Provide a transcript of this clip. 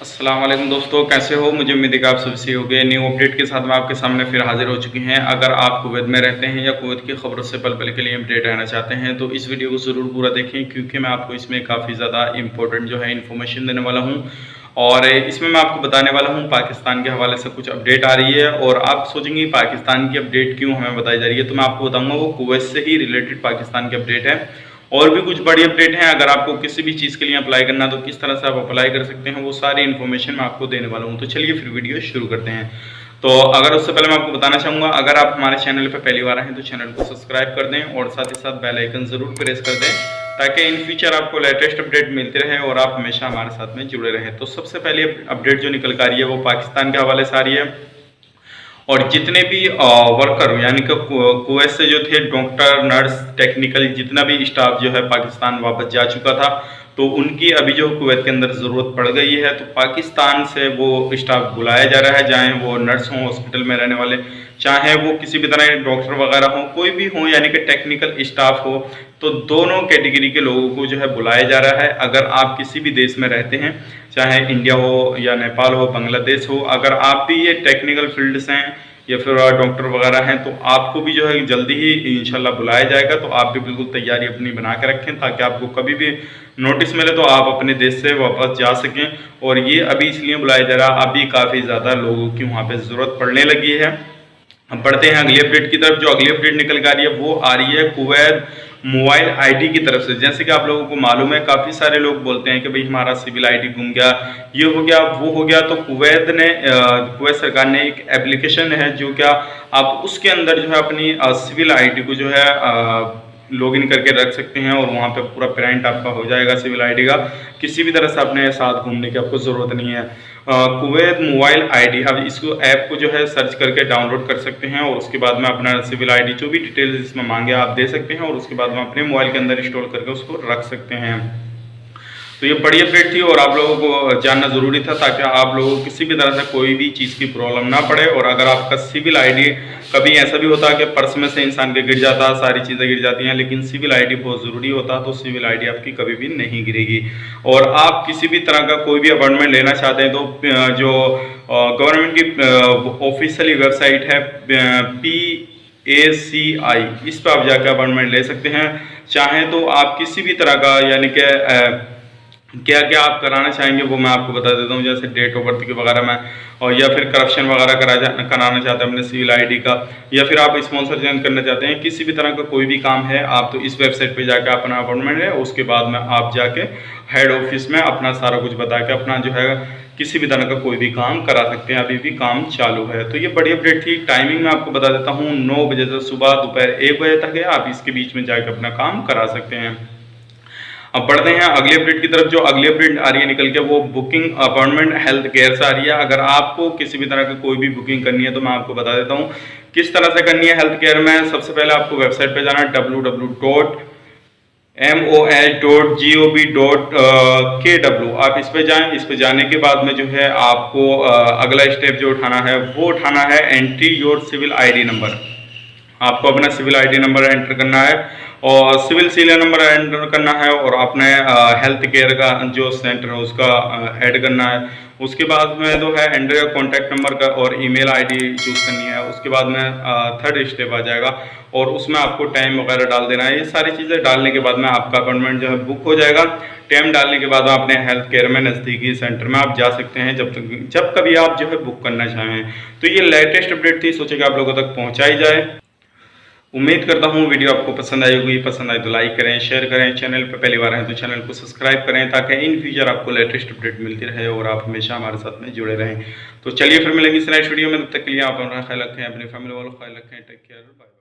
अस्सलाम वालेकुम दोस्तों, कैसे हो? मुझे उम्मीद है कि आप सब सही हो गए। न्यू अपडेट के साथ मैं आपके सामने फिर हाजिर हो चुकी हैं। अगर आप कुवैत में रहते हैं या कुवैत की खबरों से पल पल के लिए अपडेट रहना चाहते हैं तो इस वीडियो को ज़रूर पूरा देखें, क्योंकि मैं आपको इसमें काफ़ी ज़्यादा इंपॉर्टेंट जो है इन्फॉर्मेशन देने वाला हूँ। और इसमें मैं आपको बताने वाला हूँ पाकिस्तान के हवाले से कुछ अपडेट आ रही है। और आप सोचेंगे पाकिस्तान की अपडेट क्यों हमें बताई जा रही है, तो मैं आपको बताऊँगा वो कुवैत से ही रिलेटेड पाकिस्तान की अपडेट है। और भी कुछ बड़ी अपडेट हैं। अगर आपको किसी भी चीज़ के लिए अप्लाई करना तो किस तरह से आप अप्लाई कर सकते हैं, वो सारी इन्फॉर्मेशन मैं आपको देने वाला हूँ। तो चलिए फिर वीडियो शुरू करते हैं। तो अगर उससे पहले मैं आपको बताना चाहूँगा, अगर आप हमारे चैनल पर पहली बार आए हैं तो चैनल को सब्सक्राइब कर दें और साथ ही साथ बेल आइकन ज़रूर प्रेस कर दें, ताकि इन फ्यूचर आपको लेटेस्ट अपडेट मिलते रहे और आप हमेशा हमारे साथ में जुड़े रहें। तो सबसे पहले अपडेट जो निकल कर आ रही है वो पाकिस्तान के हवाले से आ रही है। और जितने भी वर्कर यानी कि कुवैत से जो थे डॉक्टर, नर्स, टेक्निकल जितना भी स्टाफ जो है पाकिस्तान वापस जा चुका था, तो उनकी अभी जो कुवैत के अंदर ज़रूरत पड़ गई है, तो पाकिस्तान से वो स्टाफ बुलाया जा रहा है। चाहे वो नर्स हों, हॉस्पिटल में रहने वाले, चाहे वो किसी भी तरह के डॉक्टर वगैरह हों, कोई भी हो यानी कि टेक्निकल स्टाफ हो, तो दोनों कैटेगरी के लोगों को जो है बुलाया जा रहा है। अगर आप किसी भी देश में रहते हैं, चाहे इंडिया हो या नेपाल हो, बांग्लादेश हो, अगर आप भी ये टेक्निकल फील्ड से हैं या फिर डॉक्टर वगैरह हैं, तो आपको भी जो है जल्दी ही इंशाल्लाह बुलाया जाएगा। तो आप भी बिल्कुल तैयारी अपनी बना के रखें, ताकि आपको कभी भी नोटिस मिले तो आप अपने देश से वापस जा सकें। और ये अभी इसलिए बुलाया जा रहा है, अभी काफ़ी ज़्यादा लोगों की वहाँ पे ज़रूरत पड़ने लगी है। हम बढ़ते हैं अगली अपडेट की तरफ। जो अगली अपडेट निकल कर आ रही है वो आ रही है कुवैत मोबाइल आईडी की तरफ से। जैसे कि आप लोगों को मालूम है, काफ़ी सारे लोग बोलते हैं कि भाई हमारा सिविल आईडी गुम गया, ये हो गया, वो हो गया। तो कुवैत सरकार ने एक एप्लीकेशन है जो क्या आप उसके अंदर जो है अपनी सिविल आईडी को जो है लॉगिन करके रख सकते हैं, और वहाँ पे पूरा प्रिंट आपका हो जाएगा सिविल आईडी का। किसी भी तरह से अपने साथ घूमने की आपको ज़रूरत नहीं है। कुवैत मोबाइल आईडी, अब इसको ऐप को जो है सर्च करके डाउनलोड कर सकते हैं, और उसके बाद में अपना सिविल आईडी जो भी डिटेल्स इसमें मांगे आप दे सकते हैं, और उसके बाद में अपने मोबाइल के अंदर इंस्टॉल करके उसको रख सकते हैं। तो ये बड़ी अपडेट थी और आप लोगों को जानना ज़रूरी था, ताकि आप लोगों को किसी भी तरह से कोई भी चीज़ की प्रॉब्लम ना पड़े। और अगर आपका सिविल आईडी, कभी ऐसा भी होता है कि पर्स में से इंसान के गिर जाता है, सारी चीज़ें गिर जाती हैं, लेकिन सिविल आईडी बहुत ज़रूरी होता है, तो सिविल आईडी आपकी कभी भी नहीं गिरेगी। और आप किसी भी तरह का कोई भी अपॉइंटमेंट लेना चाहते हैं तो जो गवर्नमेंट की ऑफिशियली वेबसाइट है PACI, इस पर आप जाकर अपॉइंटमेंट ले सकते हैं। चाहें तो आप किसी भी तरह का यानी कि क्या क्या आप कराना चाहेंगे वो मैं आपको बता देता हूँ। जैसे डेट ऑफ बर्थ की वगैरह में, और या फिर करप्शन वगैरह कराना चाहते हैं अपने सिविल आईडी का, या फिर आप स्पॉन्सर चेंज करना चाहते हैं, किसी भी तरह का कोई भी काम है, आप तो इस वेबसाइट पे जाकर अपना अपॉइंटमेंट है, उसके बाद में आप जाके हेड ऑफिस में अपना सारा कुछ बता के अपना जो है किसी भी तरह का कोई भी काम करा सकते हैं। अभी भी काम चालू है। तो ये बड़ी अपडेट थी। टाइमिंग मैं आपको बता देता हूँ, 9 बजे से सुबह दोपहर 1 बजे तक है। आप इसके बीच में जाकर अपना काम करा सकते हैं। अब बढ़ते हैं अगली अपडेट की तरफ। जो अगली अपडेट आ रही है निकल के, वो बुकिंग अपॉइंटमेंट हेल्थ केयर से आ रही है। अगर आपको किसी भी तरह की कोई भी बुकिंग करनी है तो मैं आपको बता देता हूँ किस तरह से करनी है हेल्थ केयर में। सबसे पहले आपको वेबसाइट पे जाना है www.mol.gov.kw। आप इस पे जाएं। इस पे जाने के बाद में जो है आपको अगला स्टेप जो उठाना है वो उठाना है entry your civil ID number. आपको अपना सिविल आईडी नंबर एंटर करना है और सिविल सीरियल नंबर एंटर करना है, और अपने हेल्थ केयर का जो सेंटर है उसका ऐड करना है। उसके बाद में जो है एंटर योर कॉन्टैक्ट नंबर का और ईमेल आईडी चूज़ करनी है। उसके बाद में थर्ड स्टेप आ जाएगा, और उसमें आपको टाइम वगैरह डाल देना है। ये सारी चीज़ें डालने के बाद में आपका अपॉइंटमेंट जो है बुक हो जाएगा। टाइम डालने के बाद अपने हेल्थ केयर में नज़दीकी सेंटर में आप जा सकते हैं, जब कभी आप जो है बुक करना चाहें। तो ये लेटेस्ट अपडेट थी, सोचे कि आप लोगों तक पहुँचाई जाए। उम्मीद करता हूँ वीडियो आपको पसंद आई होगी। पसंद आई तो लाइक करें, शेयर करें। चैनल पर पहली बार हैं तो चैनल को सब्सक्राइब करें, ताकि इन फ्यूचर आपको लेटेस्ट अपडेट मिलती रहे और आप हमेशा हमारे साथ में जुड़े रहें। तो चलिए फिर मिलेंगे इस नेक्स्ट वीडियो में। तब तक के लिए आप अपना ख्याल रखें, अपनी फैमिली वालों का ख्याल रखें। Take care, bye.